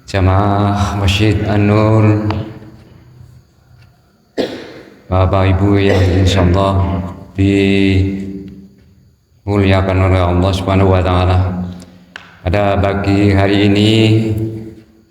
Jamaah Masjid An-Nur, Bapak Ibu yang insyaallah dimuliakan oleh Allah Subhanahu wa taala. Pada pagi hari ini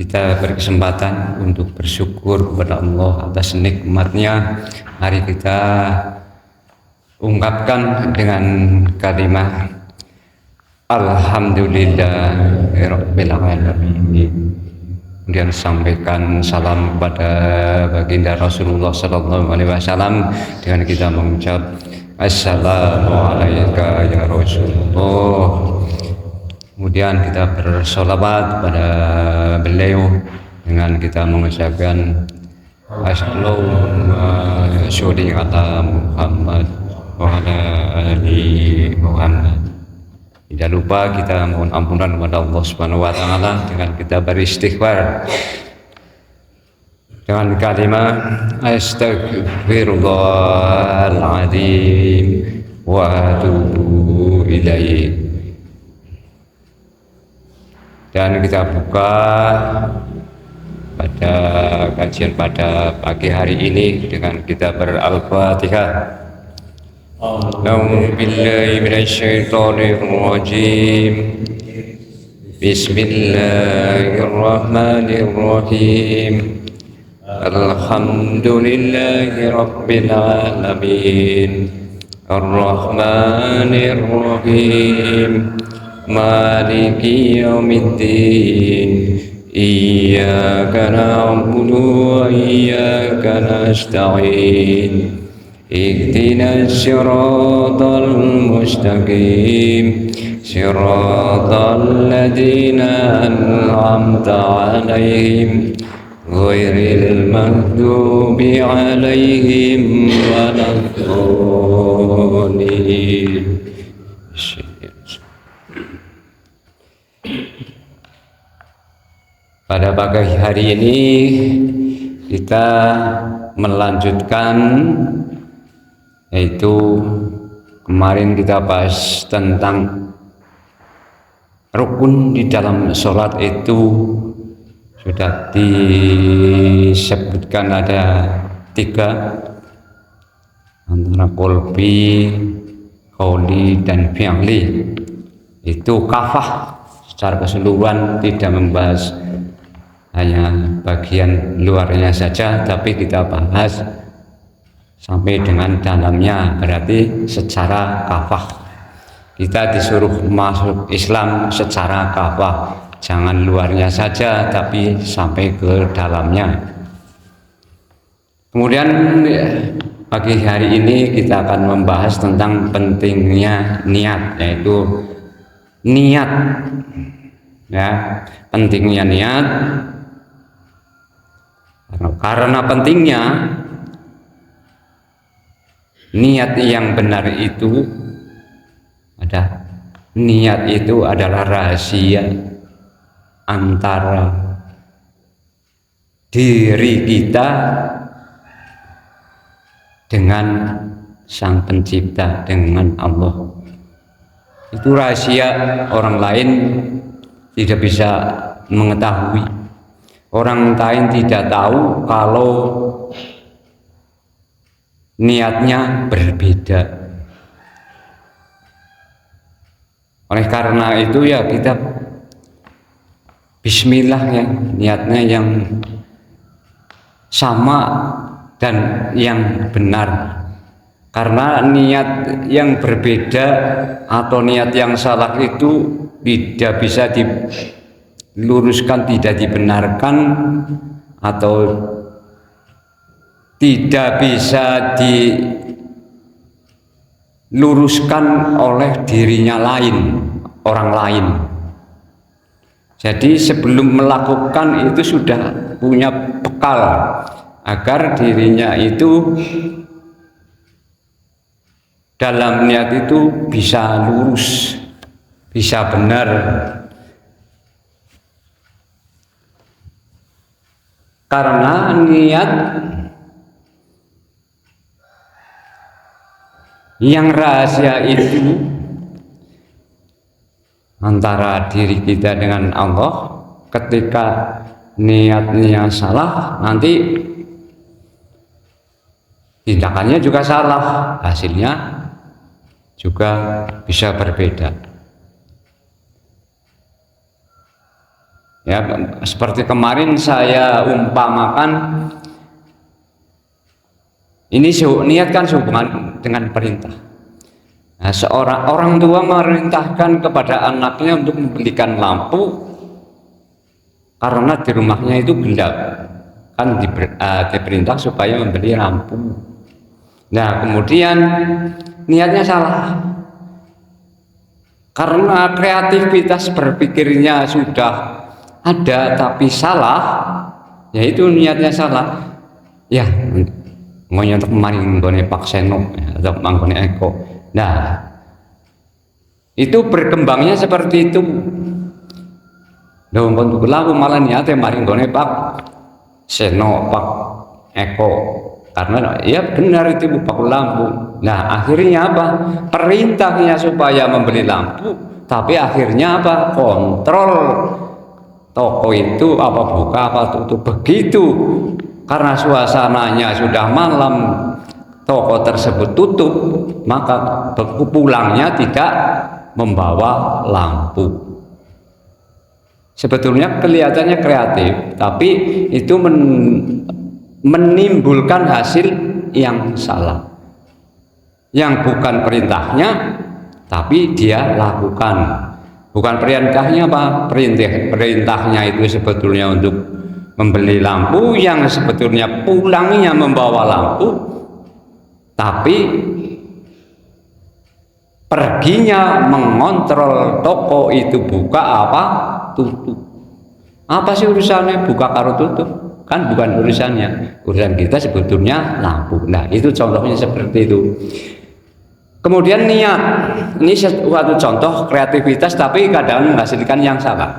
kita berkesempatan untuk bersyukur kepada Allah atas nikmatnya. Mari kita ungkapkan dengan kalimat Alhamdulillahirabbil alamin. Kemudian sampaikan salam kepada baginda Rasulullah Sallallahu Alaihi Wasallam dengan kita mengucap Assalamualaikum ya Rasulullah. Kemudian kita bersolawat pada beliau dengan kita mengucapkan Allahumma sholli ala Muhammad wa ala ali Muhammad. Tidak lupa kita mohon ampunan kepada Allah Subhanahu wa taala dengan kita beristighfar dengan kalimat astaghfirullahaladzim wa atubu ilaih. Dan kita buka pada kajian pada pagi hari ini dengan kita ber-Al-Fatihah. A'udzu billahi minasyaitonir rajim. Bismillahirrahmanirrahim. Alhamdulillahi rabbil alamin. Arrahmanir rahim. Maliki yaumiddin. Iyyaka na'budu wa iyyaka nasta'in. اهدنا الصراط المستقيم صراط الذين أنعمت عليهم غير المغضوب عليهم ولا الضالين. Pada pagi hari ini kita melanjutkan, yaitu kemarin kita bahas tentang rukun di dalam sholat. Itu sudah disebutkan ada 3, antara qalbi, qauli, dan fi'li. Itu kafah secara keseluruhan, tidak membahas hanya bagian luarnya saja, tapi kita bahas sampai dengan dalamnya, berarti secara kafah. Kita disuruh masuk Islam secara kafah, jangan luarnya saja tapi sampai ke dalamnya. Kemudian pagi hari ini kita akan membahas tentang pentingnya niat, yaitu niat, ya, pentingnya niat. Karena pentingnya niat yang benar itu niat itu adalah rahasia antara diri kita dengan Sang Pencipta, dengan Allah. Itu rahasia, orang lain tidak bisa mengetahui. Orang lain tidak tahu kalau niatnya berbeda. Oleh karena itu ya kita bismillah, ya, niatnya yang sama dan yang benar. Karena niat yang berbeda atau niat yang salah itu tidak bisa diluruskan, tidak dibenarkan, atau tidak bisa diluruskan oleh dirinya orang lain. Jadi sebelum melakukan itu sudah punya bekal agar dirinya itu dalam niat itu bisa lurus, bisa benar. Karena niat yang rahasia itu antara diri kita dengan Allah, ketika niatnya salah, nanti tindakannya juga salah, hasilnya juga bisa berbeda. Ya, seperti kemarin saya umpamakan, ini niat kan sehubungan dengan perintah. Nah, seorang orang tua memerintahkan kepada anaknya untuk membelikan lampu karena di rumahnya itu gelap, kan diperintah supaya membeli lampu. Nah, kemudian niatnya salah karena kreativitas berpikirnya sudah ada tapi salah, yaitu niatnya salah. Ya, mau nyontok kemarin nggone Pak Seno atau manggone Eko. Nah, itu berkembangnya seperti itu. Loh, untuk lalu malah niatnya mari nggone Pak Seno, Pak Eko, karena ya benar itu bakul lampu. Nah, akhirnya apa? Perintahnya supaya membeli lampu, tapi akhirnya apa? Kontrol toko itu apa buka apa tutup. Begitu karena suasananya sudah malam, toko tersebut tutup, maka pulangnya tidak membawa lampu. Sebetulnya kelihatannya kreatif, tapi itu menimbulkan hasil yang salah, yang bukan perintahnya tapi dia lakukan. Bukan perintahnya apa? Perintahnya itu sebetulnya untuk membeli lampu, yang sebetulnya pulangnya membawa lampu, tapi perginya mengontrol toko itu buka apa tutup. Apa sih urusannya buka karo tutup? Kan bukan urusannya. Urusan kita sebetulnya lampu. Nah, itu contohnya seperti itu. Kemudian niat, ini suatu contoh kreativitas tapi kadang menghasilkan yang salah.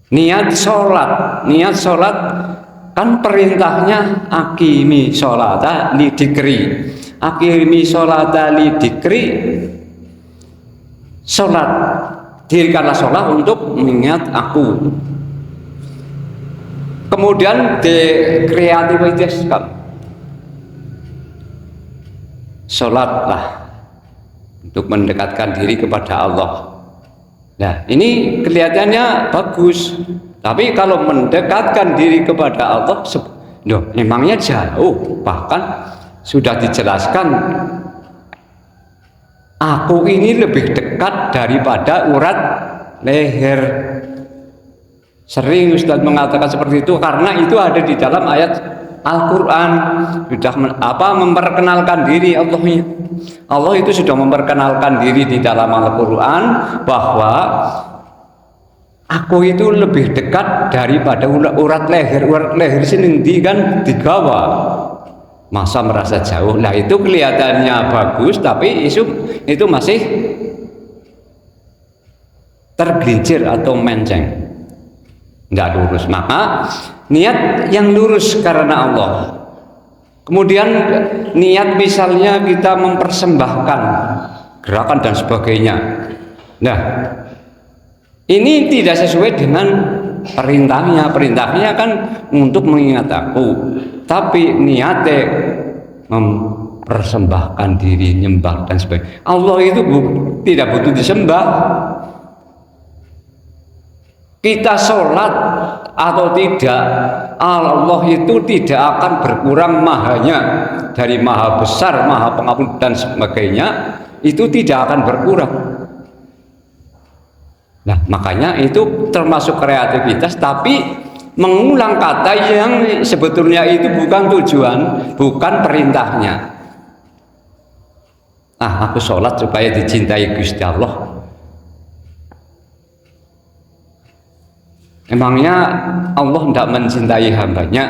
Niat sholat kan perintahnya akimi sholata lidikri, akimi sholata lidikri, sholat, dirikanlah sholat untuk mengingat aku. Kemudian di kreativitas sholatlah untuk mendekatkan diri kepada Allah. Nah, ini kelihatannya bagus, tapi kalau mendekatkan diri kepada Allah, memangnya jauh. Bahkan sudah dijelaskan, aku ini lebih dekat daripada urat leher. Sering Ustadz mengatakan seperti itu karena itu ada di dalam ayat Al-Quran. Sudah memperkenalkan diri Allahnya. Allah itu sudah memperkenalkan diri di dalam Al-Quran bahwa aku itu lebih dekat daripada urat leher. Urat leher sini kan digawa, masa merasa jauh. Nah, itu kelihatannya bagus tapi itu masih tergelincir atau menceng, tidak lurus. Maka niat yang lurus karena Allah. Kemudian niat misalnya kita mempersembahkan gerakan dan sebagainya. Nah, ini tidak sesuai dengan perintahnya. Perintahnya kan untuk mengingat aku, tapi niatnya mempersembahkan diri, nyembah dan sebagainya. Allah itu tidak butuh disembah. Kita sholat atau tidak, Allah itu tidak akan berkurang mahanya. Dari maha besar, maha pengampun dan sebagainya, itu tidak akan berkurang. Nah, makanya itu termasuk kreativitas, tapi mengulang kata yang sebetulnya itu bukan tujuan, bukan perintahnya. Aku sholat supaya dicintai Gusti Allah. Emangnya Allah tidak mencintai hambanya?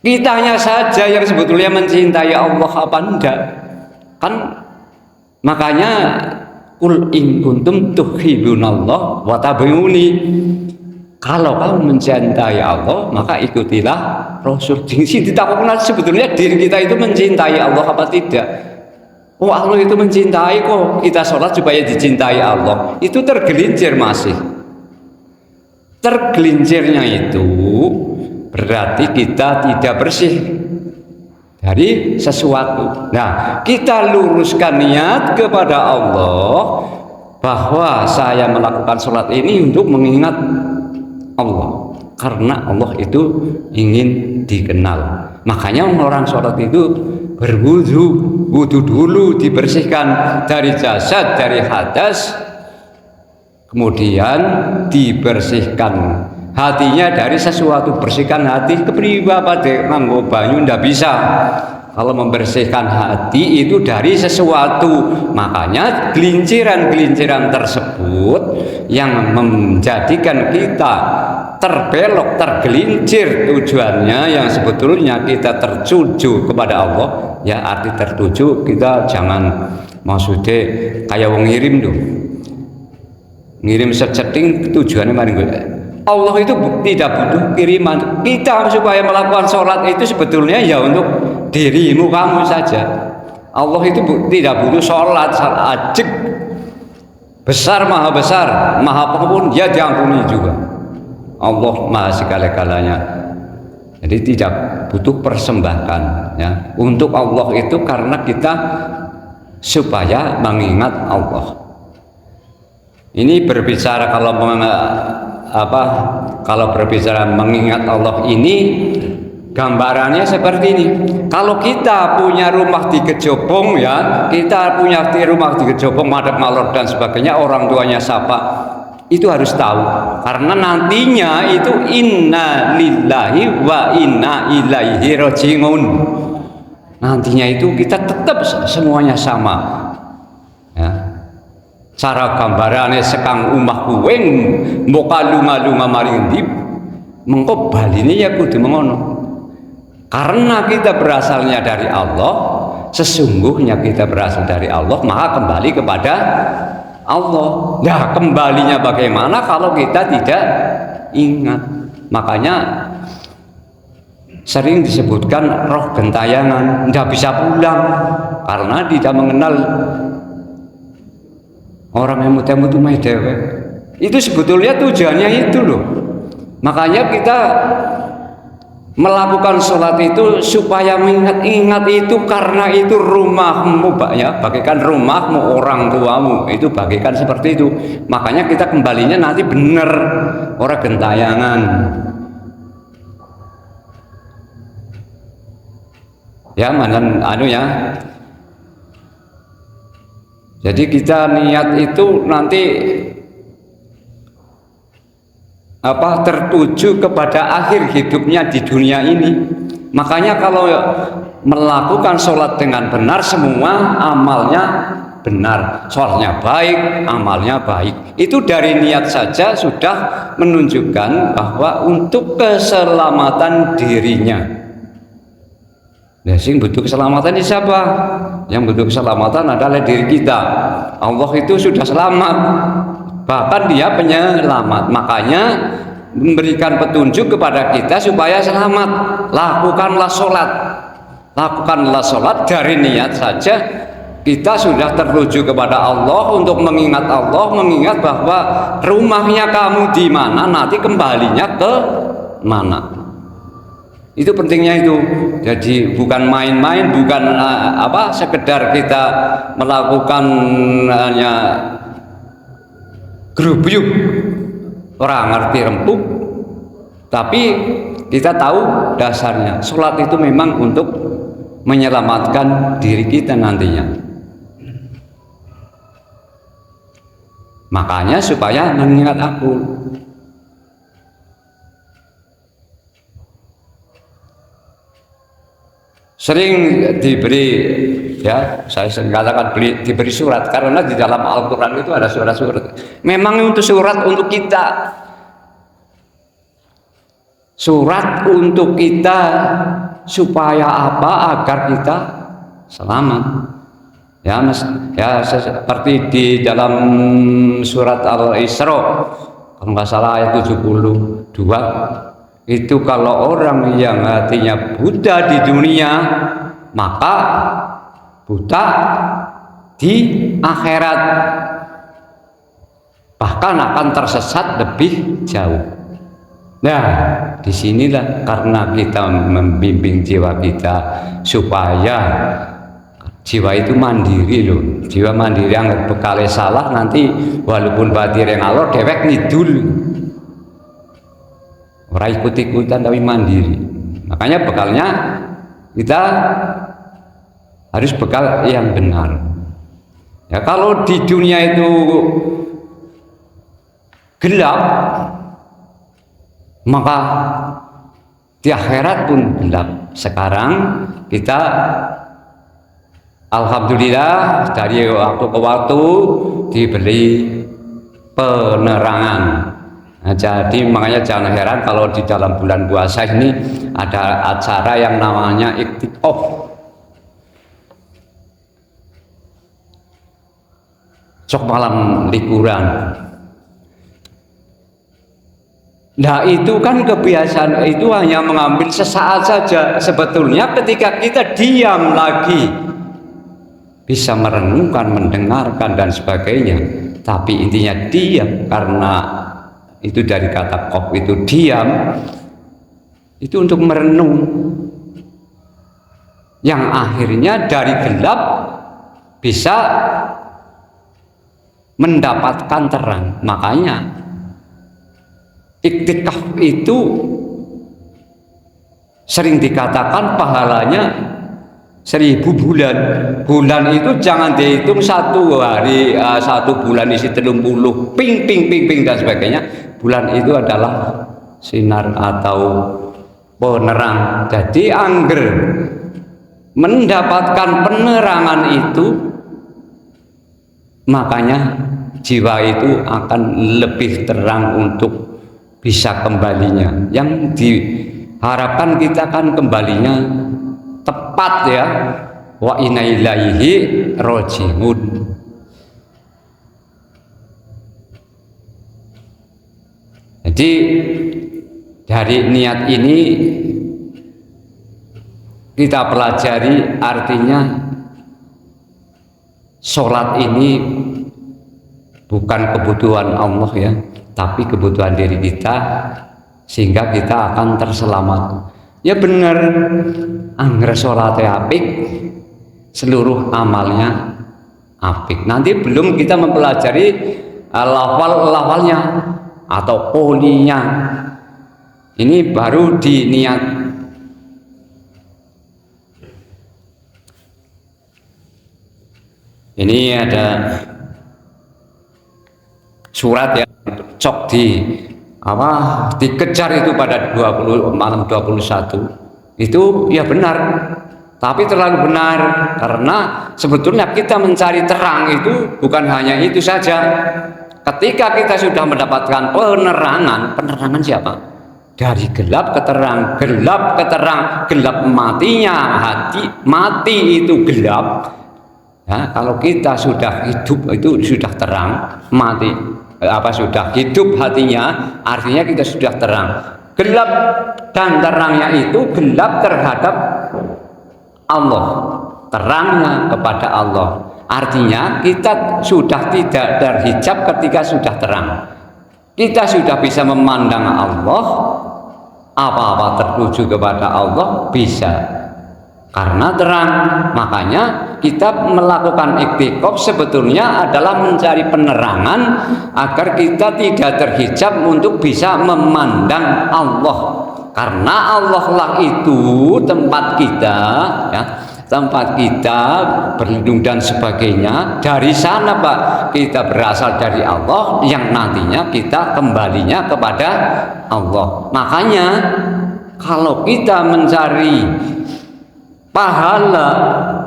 Kitanya saja yang sebetulnya mencintai Allah apa enggak? Kan makanya kul in kuntum tuhibbunallah wattabi'uni. Kalau kamu mencintai Allah, maka ikutilah Rasul. Di sini ditakutkan sebetulnya diri kita itu mencintai Allah apa tidak? Oh Allah itu mencintai kok, kita sholat supaya dicintai Allah. Itu tergelincir masih. Tergelincirnya itu berarti kita tidak bersih dari sesuatu. Nah, kita luruskan niat kepada Allah bahwa saya melakukan sholat ini untuk mengingat Allah, karena Allah itu ingin dikenal. Makanya orang sholat itu wudhu dulu, dibersihkan dari jasad, dari hadas, kemudian dibersihkan hatinya dari sesuatu. Bersihkan hati kepribadi nganggo banyu ndak bisa. Kalau membersihkan hati itu dari sesuatu, makanya gelinciran-gelinciran tersebut yang menjadikan kita terbelok, tergelincir tujuannya yang sebetulnya kita tertuju kepada Allah. Ya arti tertuju, kita jangan maksudnya kayak wong ngirim tuh, ngirim seceting tujuannya mari gue. Allah itu tidak butuh kiriman. Kita supaya melakukan sholat itu sebetulnya ya untuk dirimu kamu saja. Allah itu tidak butuh sholat ajek, besar, maha pengampun, ya diampuni juga. Allah maha segala-galanya. Jadi tidak butuh persembahkan ya. Untuk Allah itu karena kita supaya mengingat Allah. Ini berbicara kalau berbicara mengingat Allah ini gambarannya seperti ini. Kalau kita punya rumah di Kejobong ya, kita punya rumah di Kejobong, Madep Malor dan sebagainya, orang tuanya siapa, itu harus tahu, karena nantinya itu inna lillahi wa inna ilaihi rajiun. Nantinya itu kita tetap semuanya sama ya. Cara gambarannya sekang umah kuweng moka lunga-lunga maring ndi mengko baline ya kudu mengono. Karena kita berasalnya dari Allah, sesungguhnya kita berasal dari Allah, maka kembali kepada Allah. Nah, kembalinya bagaimana kalau kita tidak ingat? Makanya sering disebutkan roh gentayangan, tidak bisa pulang karena tidak mengenal orang yang mutu meh dewek. Itu sebetulnya tujuannya itu loh. Makanya kita melakukan sholat itu supaya mengingat itu, karena itu rumahmu ya, bagaikan rumahmu, orang tuamu itu bagaikan seperti itu. Makanya kita kembalinya nanti bener, orang gentayangan ya, mantan anu ya. Jadi kita niat itu nanti tertuju kepada akhir hidupnya di dunia ini. Makanya kalau melakukan sholat dengan benar, semua amalnya benar, sholatnya baik, amalnya baik. Itu dari niat saja sudah menunjukkan bahwa untuk keselamatan dirinya. Nah, sing butuh keselamatan ini siapa? Yang butuh keselamatan adalah diri kita. Allah itu sudah selamat, bahkan dia penyelamat. Makanya memberikan petunjuk kepada kita supaya selamat. Lakukanlah sholat dari niat saja. Kita sudah tertuju kepada Allah untuk mengingat Allah, mengingat bahwa rumahnya kamu di mana, nanti kembalinya ke mana. Itu pentingnya itu. Jadi bukan main-main, bukan sekedar kita melakukan hanya gerubyuk, orang ngerti rempuk, tapi kita tahu dasarnya. Sholat itu memang untuk menyelamatkan diri kita nantinya. Makanya supaya mengingat aku. Sering diberi, ya saya sering katakan diberi surat, karena di dalam Al-Quran itu ada surat-surat. Memang untuk surat untuk kita, surat untuk kita supaya apa? Agar kita selamat. Ya seperti di dalam surat Al-Isra, kalau nggak salah ayat 72. Itu kalau orang yang hatinya buta di dunia, maka buta di akhirat, bahkan akan tersesat lebih jauh. Nah, disinilah karena kita membimbing jiwa kita supaya jiwa itu mandiri loh. Jiwa mandiri yang bekale salah nanti walaupun batir yang alor dewek ngidul. Ora ikut-ikutan tapi mandiri. Makanya bekalnya kita harus bekal yang benar. Ya, kalau di dunia itu gelap, maka di akhirat pun gelap. Sekarang kita alhamdulillah dari waktu ke waktu diberi penerangan. Nah, jadi makanya jangan heran kalau di dalam bulan puasa ini ada acara yang namanya iktikaf. Cok malam liburan. Nah, itu kan kebiasaan itu hanya mengambil sesaat saja. Sebetulnya ketika kita diam lagi bisa merenungkan, mendengarkan dan sebagainya. Tapi intinya diam, karena itu dari kata qaf itu diam, itu untuk merenung, yang akhirnya dari gelap bisa mendapatkan terang. Makanya iktikaf itu sering dikatakan pahalanya 1000 bulan. Bulan itu jangan dihitung satu hari, satu bulan isi 30 ping dan sebagainya. Bulan itu adalah sinar atau penerang. Jadi angger mendapatkan penerangan itu, makanya jiwa itu akan lebih terang untuk bisa kembalinya. Yang diharapkan kita kan kembalinya tepat ya, wa inna ilaihi raji'un. Jadi dari niat ini kita pelajari, artinya sholat ini bukan kebutuhan Allah ya, tapi kebutuhan diri kita, sehingga kita akan terselamat. Ya benar, angger sholatnya apik, seluruh amalnya apik. Nanti belum kita mempelajari lafal-lafalnya atau qolinya. Ini baru di niat. Ini ada surat yang cok di dikejar itu pada 20 malam 21 itu ya benar, tapi terlalu benar, karena sebetulnya kita mencari terang itu bukan hanya itu saja. Ketika kita sudah mendapatkan penerangan siapa? Dari gelap ke terang, gelap ke terang, gelap matinya hati, mati itu gelap. Ya, kalau kita sudah hidup itu sudah terang, mati sudah hidup hatinya, artinya kita sudah terang. Gelap dan terangnya itu gelap terhadap Allah, terangnya kepada Allah. Artinya kita sudah tidak terhijab ketika sudah terang. Kita sudah bisa memandang Allah, apa-apa tertuju kepada Allah bisa, karena terang. Makanya kita melakukan iktikaf sebetulnya adalah mencari penerangan agar kita tidak terhijab untuk bisa memandang Allah, karena Allah lah itu tempat kita ya, tempat kita berlindung dan sebagainya. Dari sana Pak, kita berasal dari Allah, yang nantinya kita kembalinya kepada Allah. Makanya kalau kita mencari pahala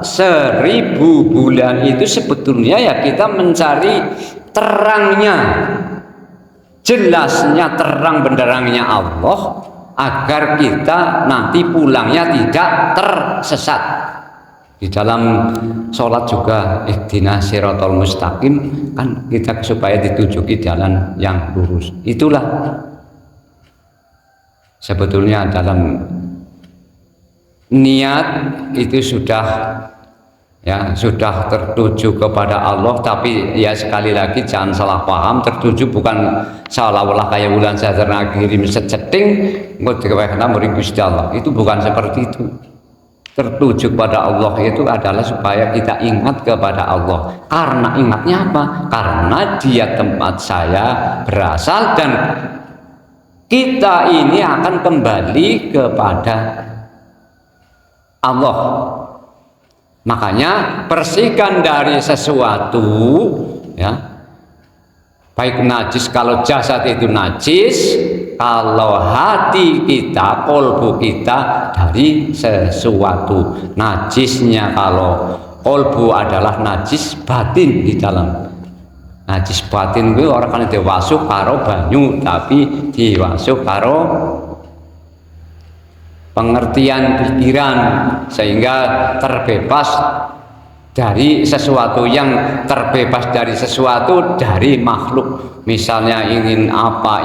1000 bulan itu sebetulnya ya kita mencari terangnya, jelasnya terang benderangnya Allah, agar kita nanti pulangnya tidak tersesat. Di dalam sholat juga ihdinas siratal mustaqim, kan kita supaya ditujuki jalan yang lurus. Itulah sebetulnya dalam niat itu sudah ya sudah tertuju kepada Allah, tapi ya sekali lagi jangan salah paham, tertuju bukan seolah-olah kayak bulan sadar kirim seceting engko dikawehna muring Gusti Allah. Itu bukan seperti itu. Tertuju kepada Allah itu adalah supaya kita ingat kepada Allah. Karena ingatnya apa? Karena Dia tempat saya berasal dan kita ini akan kembali kepada Allah. Makanya bersihkan dari sesuatu, ya. Baik najis, kalau jasad itu najis, kalau hati kita, kolbu kita dari sesuatu. Najisnya kalau kolbu adalah najis batin di dalam. Najis batin itu orang kan diwasuh karo banyu, tapi diwasuh karo pengertian pikiran, sehingga terbebas dari sesuatu. Yang terbebas dari sesuatu dari makhluk, misalnya ingin apa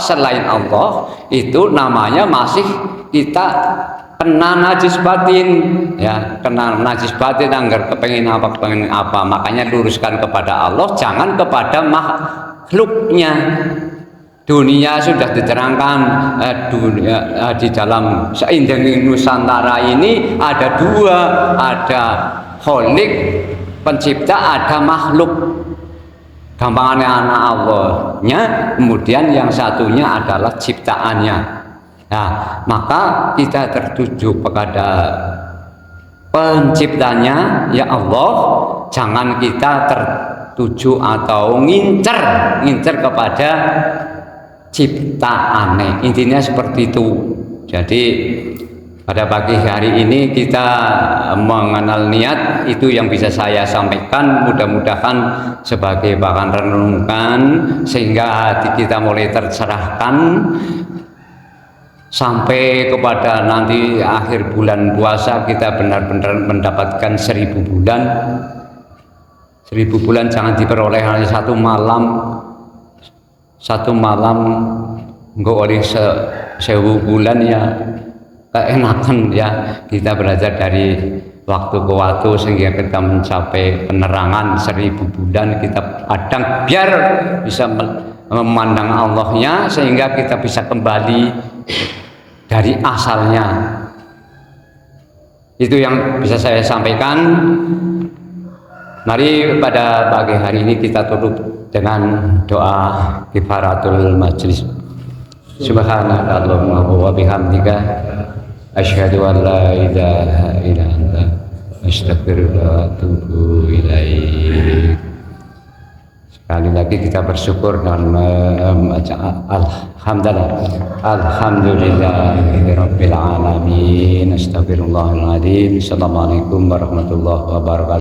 selain Allah, itu namanya masih kita kena najis batin, ya, kena najis batin. Anggar kepengen apa, makanya luruskan kepada Allah, jangan kepada makhluknya. Dunia sudah diterangkan, dunia di dalam seindah Nusantara ini ada dua, ada Khalik pencipta, ada makhluk. Gampangannya anak Allahnya, kemudian yang satunya adalah ciptaannya. Nah, maka kita tertuju kepada penciptanya, ya Allah. Jangan kita tertuju atau ngincer kepada ciptaane. Intinya seperti itu. Jadi pada pagi hari ini kita mengenal niat, itu yang bisa saya sampaikan. Mudah-mudahan sebagai bahan renungan, sehingga hati kita mulai tercerahkan sampai kepada nanti akhir bulan puasa kita benar-benar mendapatkan 1000 bulan. 1000 bulan jangan diperoleh hanya satu malam enggak oleh 1000 bulan, ya keenakan ya. Kita belajar dari waktu ke waktu sehingga kita mencapai penerangan 1000 bulan. Kita padang biar bisa memandang Allahnya, sehingga kita bisa kembali dari asalnya. Itu yang bisa saya sampaikan. Mari pada pagi hari ini kita tutup dengan doa kifaratul majlis. Subhanaka Allahumma wa bihamdika asyhadu an la ilaha illa anta astaghfiruka wa atubu ilaik. Sekali lagi kita bersyukur dan membaca alhamdulillahirabbil alamin. Astagfirullahaladzim. Assalamualaikum warahmatullahi wabarakatuh.